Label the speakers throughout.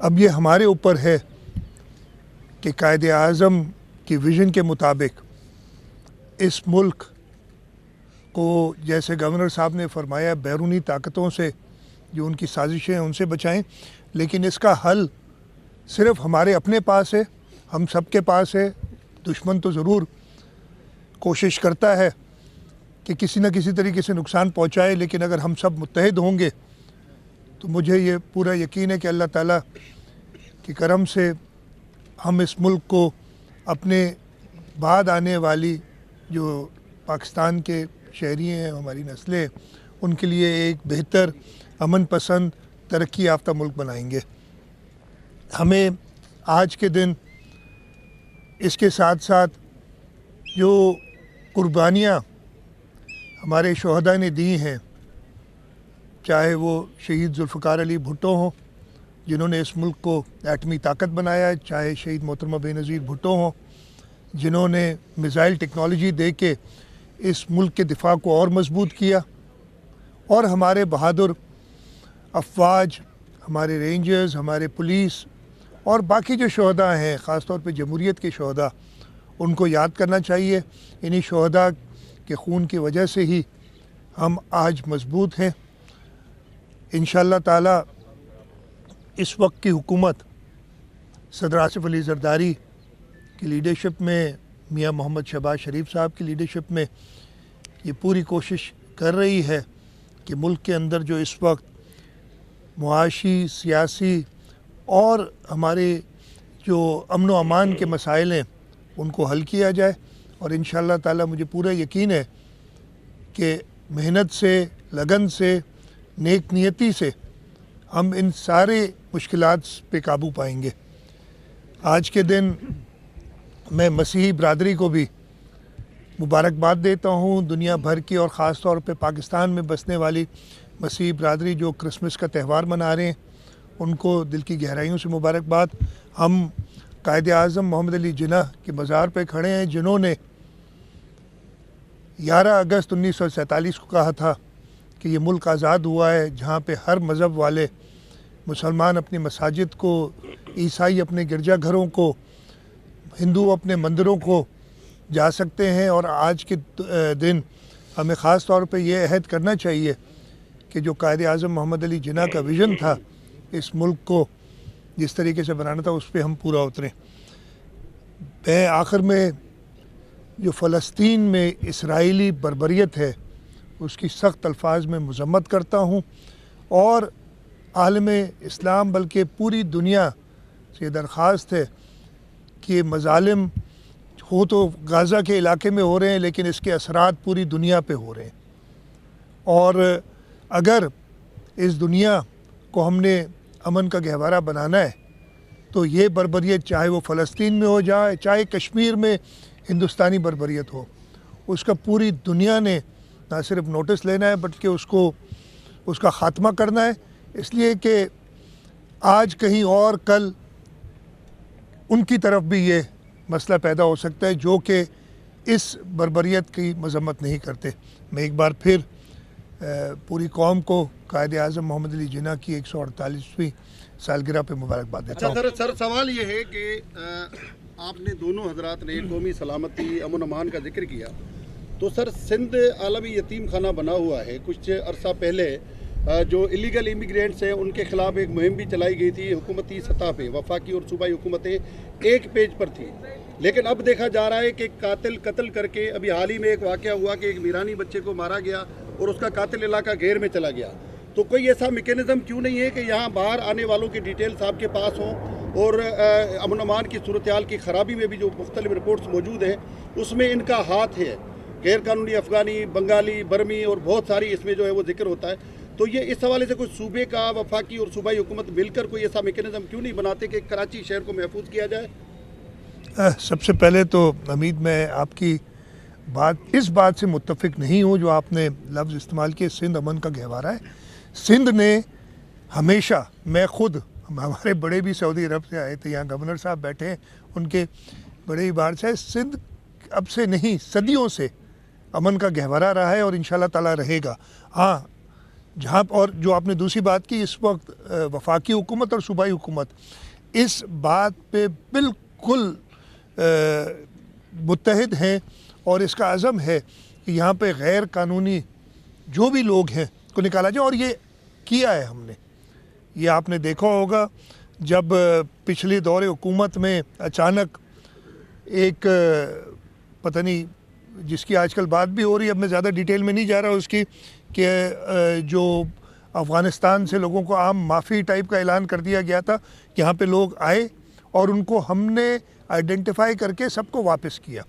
Speaker 1: اب یہ ہمارے اوپر ہے کہ قائد اعظم کی ویژن کے مطابق اس ملک کو، جیسے گورنر صاحب نے فرمایا، بیرونی طاقتوں سے جو ان کی سازشیں ہیں ان سے بچائیں، لیکن اس کا حل صرف ہمارے اپنے پاس ہے، ہم سب کے پاس ہے۔ دشمن تو ضرور کوشش کرتا ہے کہ کسی نہ کسی طریقے سے نقصان پہنچائے، لیکن اگر ہم سب متحد ہوں گے تو مجھے یہ پورا یقین ہے کہ اللہ تعالیٰ کے کرم سے ہم اس ملک کو اپنے بعد آنے والی جو پاکستان کے شہری ہیں، ہماری نسلیں، ان کے لیے ایک بہتر، امن پسند، ترقی یافتہ ملک بنائیں گے۔ ہمیں آج کے دن اس کے ساتھ ساتھ جو قربانیاں ہمارے شہداء نے دی ہیں، چاہے وہ شہید ذوالفقار علی بھٹو ہوں جنہوں نے اس ملک کو ایٹمی طاقت بنایا، چاہے شہید محترمہ بے نظیر بھٹو ہوں جنہوں نے میزائل ٹیکنالوجی دے کے اس ملک کے دفاع کو اور مضبوط کیا، اور ہمارے بہادر افواج، ہمارے رینجرز، ہمارے پولیس اور باقی جو شہداء ہیں، خاص طور پہ جمہوریت کے شہداء، ان کو یاد کرنا چاہیے۔ انہی شہداء کے خون کی وجہ سے ہی ہم آج مضبوط ہیں۔ انشاءاللہ تعالی اس وقت کی حکومت صدر آصف علی زرداری کی لیڈرشپ میں، میاں محمد شہباز شریف صاحب کی لیڈرشپ میں یہ پوری کوشش کر رہی ہے کہ ملک کے اندر جو اس وقت معاشی، سیاسی اور ہمارے جو امن و امان کے مسائل ہیں ان کو حل کیا جائے، اور انشاءاللہ تعالی مجھے پورا یقین ہے کہ محنت سے، لگن سے، نیک نیتی سے ہم ان سارے مشکلات پہ قابو پائیں گے۔ آج کے دن میں مسیحی برادری کو بھی مبارکباد دیتا ہوں، دنیا بھر کی اور خاص طور پہ پاکستان میں بسنے والی مسیحی برادری جو کرسمس کا تہوار منا رہے ہیں، ان کو دل کی گہرائیوں سے مبارکباد۔ ہم قائد اعظم محمد علی جناح کے مزار پہ کھڑے ہیں جنہوں نے 11 اگست 1947 کو کہا تھا کہ یہ ملک آزاد ہوا ہے جہاں پہ ہر مذہب والے، مسلمان اپنی مساجد کو، عیسائی اپنے گرجا گھروں کو، ہندو اپنے مندروں کو جا سکتے ہیں۔ اور آج کے دن ہمیں خاص طور پہ یہ عہد کرنا چاہیے کہ جو قائد اعظم محمد علی جناح کا ویژن تھا اس ملک کو جس طریقے سے بنانا تھا، اس پہ ہم پورا اتریں۔ میں آخر میں جو فلسطین میں اسرائیلی بربریت ہے اس کی سخت الفاظ میں مذمت کرتا ہوں، اور عالم اسلام بلکہ پوری دنیا سے درخواست ہے کہ مظالم ہو تو غزہ کے علاقے میں ہو رہے ہیں، لیکن اس کے اثرات پوری دنیا پہ ہو رہے ہیں، اور اگر اس دنیا کو ہم نے امن کا گہوارہ بنانا ہے تو یہ بربریت، چاہے وہ فلسطین میں ہو جائے، چاہے کشمیر میں ہندوستانی بربریت ہو، اس کا پوری دنیا نے نہ صرف نوٹس لینا ہے بلکہ اس کا خاتمہ کرنا ہے، اس لیے کہ آج کہیں اور کل ان کی طرف بھی یہ مسئلہ پیدا ہو سکتا ہے جو کہ اس بربریت کی مذمت نہیں کرتے۔ میں ایک بار پھر پوری قوم کو قائد اعظم محمد علی جناح کی 148ویں سالگرہ پہ مبارکباد دیتا ہوں۔
Speaker 2: سر سوال یہ ہے کہ آپ نے دونوں حضرات نے قومی سلامتی، امن و امان کا ذکر کیا، تو سر سندھ عالمی یتیم خانہ بنا ہوا ہے۔ کچھ عرصہ پہلے جو الیگل امیگرینٹس ہیں ان کے خلاف ایک مہم بھی چلائی گئی تھی حکومتی سطح پہ، وفاقی اور صوبائی حکومتیں ایک پیج پر تھی، لیکن اب دیکھا جا رہا ہے کہ قاتل قتل کر کے، ابھی حال ہی میں ایک واقعہ ہوا کہ ایک میرانی بچے کو مارا گیا اور اس کا قاتل علاقہ گھیر میں چلا گیا۔ تو کوئی ایسا میکینزم کیوں نہیں ہے کہ یہاں باہر آنے والوں کی ڈیٹیلز آپ کے پاس ہوں، اور امن و امان کی صورتحال کی خرابی میں بھی جو مختلف رپورٹس موجود ہیں اس میں ان کا ہاتھ ہے، غیر قانونی افغانی، بنگالی، برمی اور بہت ساری اس میں جو ہے وہ ذکر ہوتا ہے۔ تو یہ اس حوالے سے کوئی صوبے کا، وفاقی اور صوبائی حکومت مل کر کوئی ایسا میکینزم کیوں نہیں بناتے کہ کراچی شہر کو محفوظ کیا جائے؟
Speaker 1: سب سے پہلے تو حمید، میں آپ کی اس بات سے متفق نہیں ہوں جو آپ نے لفظ استعمال کیے، سندھ امن کا گہوارہ ہے۔ سندھ نے ہمیشہ، میں خود، ہمارے بڑے بھی سعودی عرب سے آئے تھے، یہاں گورنر صاحب بیٹھے ہیں، ان کے بڑے ہی بار سے، سندھ اب سے نہیں صدیوں سے امن کا گہوارہ رہا ہے اور انشاءاللہ تعالی رہے گا۔ ہاں، جہاں اور جو آپ نے دوسری بات کی، اس وقت وفاقی حکومت اور صوبائی حکومت اس بات پہ بالکل متحد ہیں اور اس کا عزم ہے کہ یہاں پہ غیر قانونی جو بھی لوگ ہیں کو نکالا جائے، اور یہ کیا ہے ہم نے۔ یہ آپ نے دیکھا ہوگا جب پچھلی دور حکومت میں اچانک ایک پتہ نہیں جس کی آج کل بات بھی ہو رہی ہے، اب میں زیادہ ڈیٹیل میں نہیں جا رہا اس کی، کہ جو افغانستان سے لوگوں کو عام معافی ٹائپ کا اعلان کر دیا گیا تھا، کہ یہاں پہ لوگ آئے اور ان کو ہم نے آئیڈینٹیفائی کر کے سب کو واپس کیا،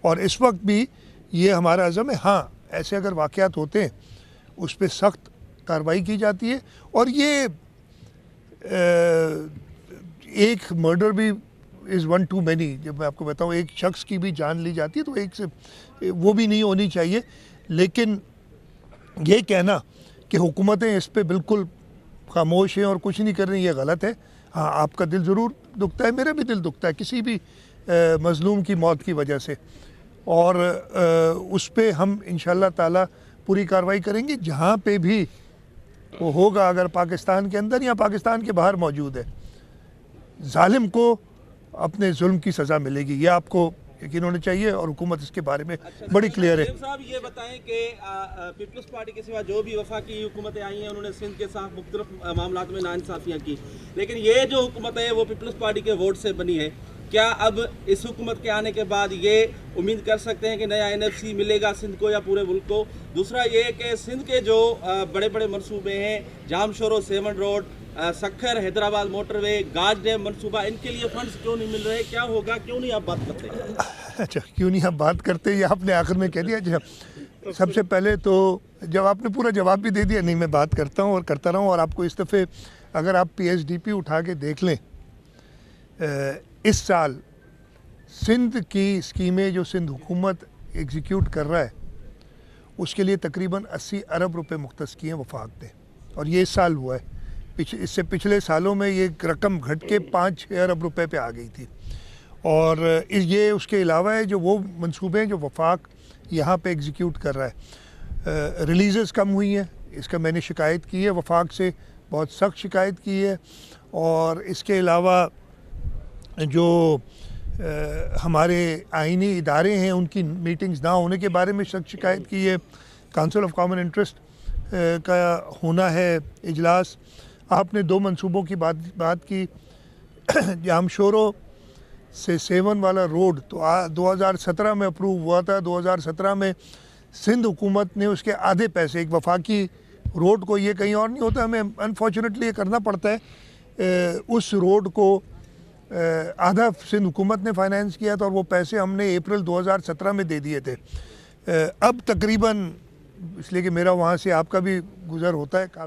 Speaker 1: اور اس وقت بھی یہ ہمارا عزم ہے۔ ہاں، ایسے اگر واقعات ہوتے ہیں اس پہ سخت کارروائی کی جاتی ہے، اور یہ ایک مرڈر بھی از ون ٹو مینی، جب میں آپ کو بتاؤں ایک شخص کی بھی جان لی جاتی ہے تو ایک سے وہ بھی نہیں ہونی چاہیے، لیکن یہ کہنا کہ حکومتیں اس پہ بالکل خاموش ہیں اور کچھ نہیں کر رہی، یہ غلط ہے۔ ہاں، آپ کا دل ضرور دکھتا ہے، میرا بھی دل دکھتا ہے کسی بھی مظلوم کی موت کی وجہ سے، اور اس پہ ہم انشاءاللہ تعالی پوری کارروائی کریں گے جہاں پہ بھی وہ ہوگا، اگر پاکستان کے اندر یا پاکستان کے باہر موجود ہے، ظالم کو اپنے ظلم کی سزا ملے گی، یہ آپ کو یقین ہونا چاہیے، اور حکومت اس کے بارے میں بڑی کلیئر ہے۔
Speaker 3: صاحب یہ بتائیں کہ پیپلز پارٹی کے سوا جو بھی وفاقی حکومتیں آئی ہیں انہوں نے سندھ کے ساتھ مختلف معاملات میں ناانصافیاں کی، لیکن یہ جو حکومت ہے وہ پیپلز پارٹی کے ووٹ سے بنی ہے، کیا اب اس حکومت کے آنے کے بعد یہ امید کر سکتے ہیں کہ نیا NFC ملے گا سندھ کو یا پورے ملک کو؟ دوسرا یہ کہ سندھ کے جو بڑے بڑے منصوبے ہیں، جام شورو 7 روڈ، سکھر حیدرآباد موٹر وے، گاج ڈیم منصوبہ، ان کے لیے فنڈز کیوں نہیں مل رہے؟ کیا ہوگا؟ کیوں نہیں آپ بات کرتے؟
Speaker 1: اچھا، کیوں نہیں آپ بات کرتے، یہ آپ نے آخر میں کہہ دیا۔ سب سے پہلے تو جب آپ نے پورا جواب بھی دے دیا، نہیں میں بات کرتا ہوں اور کرتا رہا ہوں، اور آپ کو اس دفعہ اگر آپ PSDP اٹھا کے دیکھ لیں، اس سال سندھ کی اسکیمیں جو سندھ حکومت ایگزیکیوٹ کر رہا ہے اس کے لیے تقریباً 80 ارب روپے مختص کیے ہیں وفاق نے، اور یہ اس سال ہوا ہے۔ اس سے پچھلے سالوں میں یہ رقم گھٹ کے 5-6 ارب روپے پہ آ گئی تھی، اور یہ اس کے علاوہ ہے جو وہ منصوبے ہیں جو وفاق یہاں پہ ایگزیکیوٹ کر رہا ہے۔ ریلیزز کم ہوئی ہیں، اس کا میں نے شکایت کی ہے وفاق سے، بہت سخت شکایت کی ہے، اور اس کے علاوہ جو ہمارے آئینی ادارے ہیں ان کی میٹنگز نہ ہونے کے بارے میں سخت شکایت کی ہے۔ کونسل آف کامن انٹرسٹ کا ہونا ہے اجلاس۔ آپ نے 2 منصوبوں کی بات کی، جام شورو سے 7 والا روڈ تو 2017 میں اپروو ہوا تھا، 2017 میں سندھ حکومت نے اس کے آدھے پیسے، ایک وفاقی روڈ کو یہ کہیں اور نہیں ہوتا، ہمیں انفارچونیٹلی یہ کرنا پڑتا ہے، اس روڈ کو آدھا سندھ حکومت نے فائنینس کیا تھا، اور وہ پیسے ہم نے اپریل 2017 میں دے دیے تھے۔ اب تقریباً، اس لیے کہ میرا وہاں سے آپ کا بھی گزر ہوتا ہے کافی